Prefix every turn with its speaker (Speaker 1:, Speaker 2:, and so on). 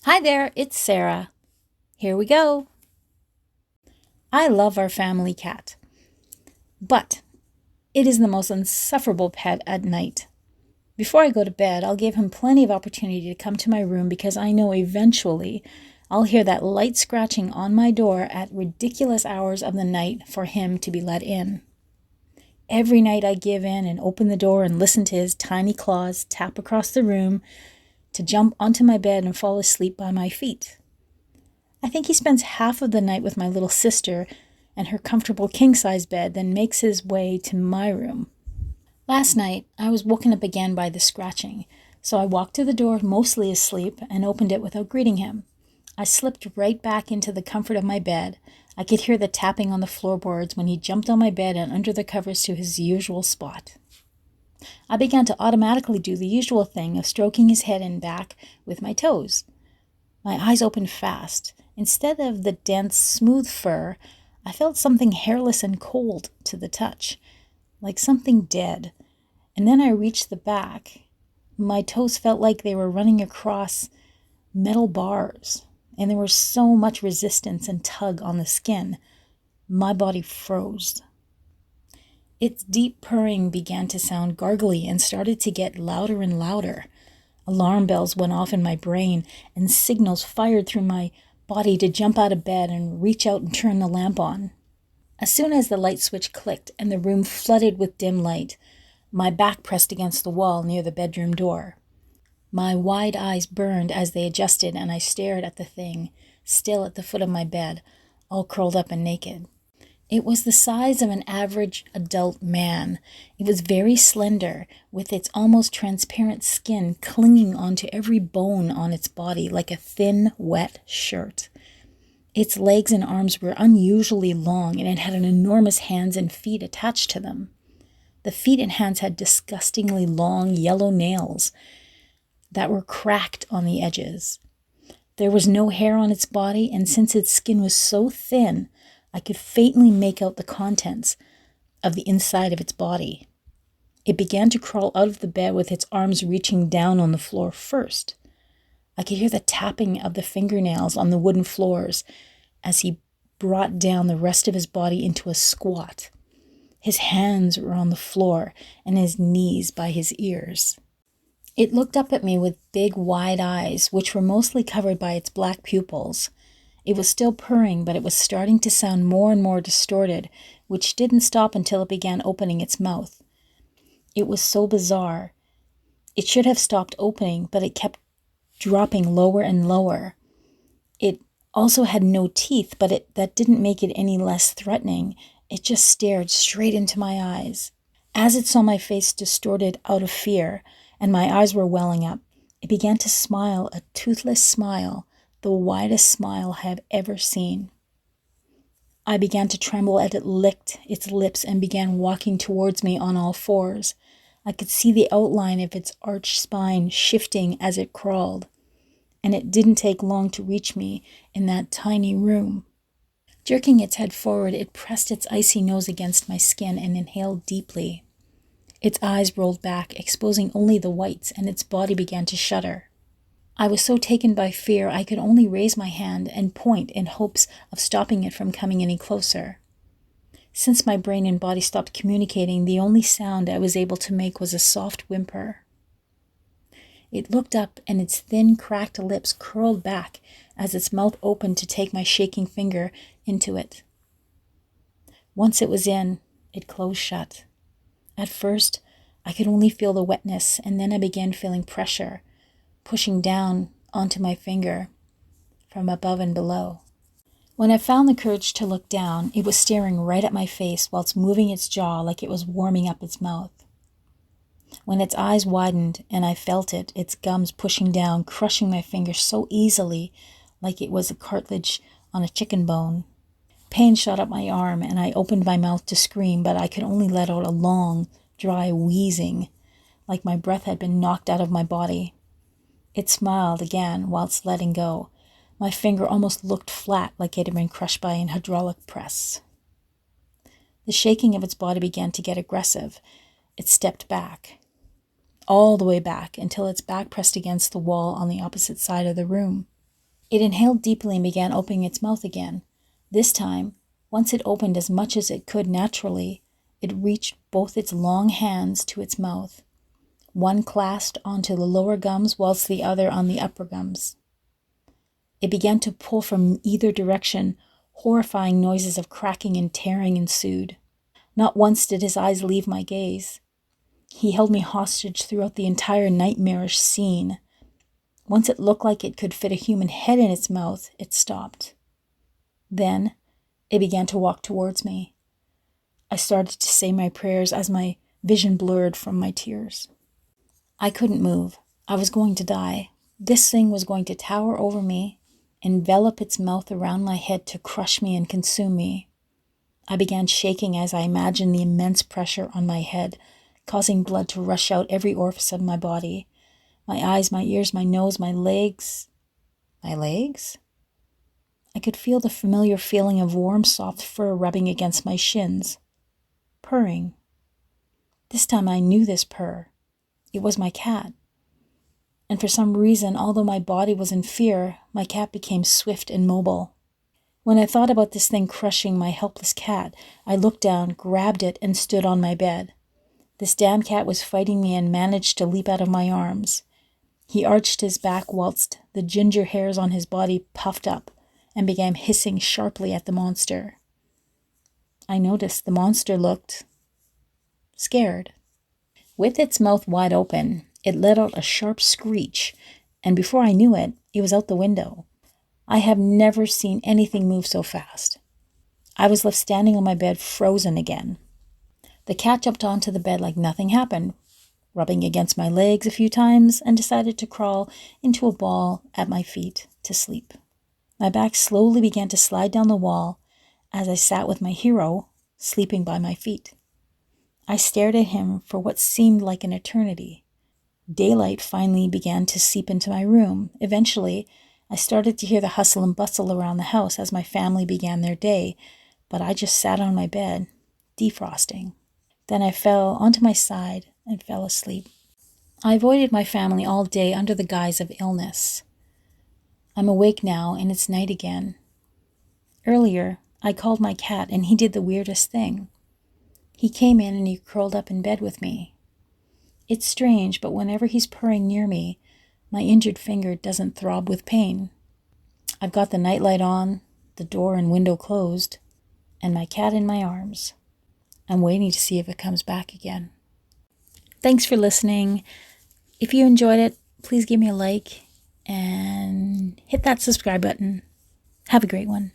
Speaker 1: Hi there, it's Sarah. Here we go. I love our family cat, but it is the most insufferable pet at night. Before I go to bed, I'll give him plenty of opportunity to come to my room because I know eventually I'll hear that light scratching on my door at ridiculous hours of the night for him to be let in. Every night I give in and open the door and listen to his tiny claws tap across the room to jump onto my bed and fall asleep by my feet. I think he spends half of the night with my little sister and her comfortable king-size bed, then makes his way to my room. Last night, I was woken up again by the scratching, so I walked to the door mostly asleep and opened it without greeting him. I slipped right back into the comfort of my bed. I could hear the tapping on the floorboards when he jumped on my bed and under the covers to his usual spot. I began to automatically do the usual thing of stroking his head and back with my toes. My eyes opened fast. Instead of the dense, smooth fur, I felt something hairless and cold to the touch, like something dead. And then I reached the back. My toes felt like they were running across metal bars, and there was so much resistance and tug on the skin. My body froze. Its deep purring began to sound gargly and started to get louder and louder. Alarm bells went off in my brain, and signals fired through my body to jump out of bed and reach out and turn the lamp on. As soon as the light switch clicked and the room flooded with dim light, my back pressed against the wall near the bedroom door. My wide eyes burned as they adjusted, and I stared at the thing, still at the foot of my bed, all curled up and naked. It was the size of an average adult man. It was very slender, with its almost transparent skin clinging onto every bone on its body like a thin, wet shirt. Its legs and arms were unusually long, and it had enormous hands and feet attached to them. The feet and hands had disgustingly long yellow nails that were cracked on the edges. There was no hair on its body, and since its skin was so thin, I could faintly make out the contents of the inside of its body. It began to crawl out of the bed with its arms reaching down on the floor first. I could hear the tapping of the fingernails on the wooden floors as he brought down the rest of his body into a squat. His hands were on the floor and his knees by his ears. It looked up at me with big, wide eyes, which were mostly covered by its black pupils. It was still purring, but it was starting to sound more and more distorted, which didn't stop until it began opening its mouth. It was so bizarre. It should have stopped opening, but it kept dropping lower and lower. It also had no teeth, but that didn't make it any less threatening. It just stared straight into my eyes. As it saw my face distorted out of fear, and my eyes were welling up, it began to smile a toothless smile, the widest smile I have ever seen. I began to tremble as it licked its lips and began walking towards me on all fours. I could see the outline of its arched spine shifting as it crawled, and it didn't take long to reach me in that tiny room. Jerking its head forward, it pressed its icy nose against my skin and inhaled deeply. Its eyes rolled back, exposing only the whites, and its body began to shudder. I was so taken by fear I could only raise my hand and point in hopes of stopping it from coming any closer. Since my brain and body stopped communicating, the only sound I was able to make was a soft whimper. It looked up, and its thin, cracked lips curled back as its mouth opened to take my shaking finger into it. Once it was in, it closed shut. At first, I could only feel the wetness, and then I began feeling pressure, pushing down onto my finger from above and below. When I found the courage to look down, it was staring right at my face whilst moving its jaw like it was warming up its mouth. When its eyes widened and I felt it, its gums pushing down, crushing my finger so easily like it was a cartilage on a chicken bone. Pain shot up my arm and I opened my mouth to scream, but I could only let out a long, dry wheezing, like my breath had been knocked out of my body. It smiled again whilst letting go. My finger almost looked flat like it had been crushed by an hydraulic press. The shaking of its body began to get aggressive. It stepped back, all the way back, until its back pressed against the wall on the opposite side of the room. It inhaled deeply and began opening its mouth again. This time, once it opened as much as it could naturally, it reached both its long hands to its mouth, one clasped onto the lower gums whilst the other on the upper gums. It began to pull from either direction. Horrifying noises of cracking and tearing ensued. Not once did his eyes leave my gaze. He held me hostage throughout the entire nightmarish scene. Once it looked like it could fit a human head in its mouth, it stopped. Then it began to walk towards me. I started to say my prayers as my vision blurred from my tears. I couldn't move. I was going to die. This thing was going to tower over me, envelop its mouth around my head to crush me and consume me. I began shaking as I imagined the immense pressure on my head, causing blood to rush out every orifice of my body. My eyes, my ears, my nose, my legs. My legs? I could feel the familiar feeling of warm, soft fur rubbing against my shins. Purring. This time I knew this purr. It was my cat. And for some reason, although my body was in fear, my cat became swift and mobile. When I thought about this thing crushing my helpless cat, I looked down, grabbed it, and stood on my bed. This damn cat was fighting me and managed to leap out of my arms. He arched his back whilst the ginger hairs on his body puffed up and began hissing sharply at the monster. I noticed the monster looked scared. With its mouth wide open, it let out a sharp screech, and before I knew it, it was out the window. I have never seen anything move so fast. I was left standing on my bed, frozen again. The cat jumped onto the bed like nothing happened, rubbing against my legs a few times, and decided to crawl into a ball at my feet to sleep. My back slowly began to slide down the wall as I sat with my hero sleeping by my feet. I stared at him for what seemed like an eternity. Daylight finally began to seep into my room. Eventually, I started to hear the hustle and bustle around the house as my family began their day, but I just sat on my bed, defrosting. Then I fell onto my side and fell asleep. I avoided my family all day under the guise of illness. I'm awake now, and it's night again. Earlier, I called my cat, and he did the weirdest thing. He came in and he curled up in bed with me. It's strange, but whenever he's purring near me, my injured finger doesn't throb with pain. I've got the nightlight on, the door and window closed, and my cat in my arms. I'm waiting to see if it comes back again. Thanks for listening. If you enjoyed it, please give me a like and hit that subscribe button. Have a great one.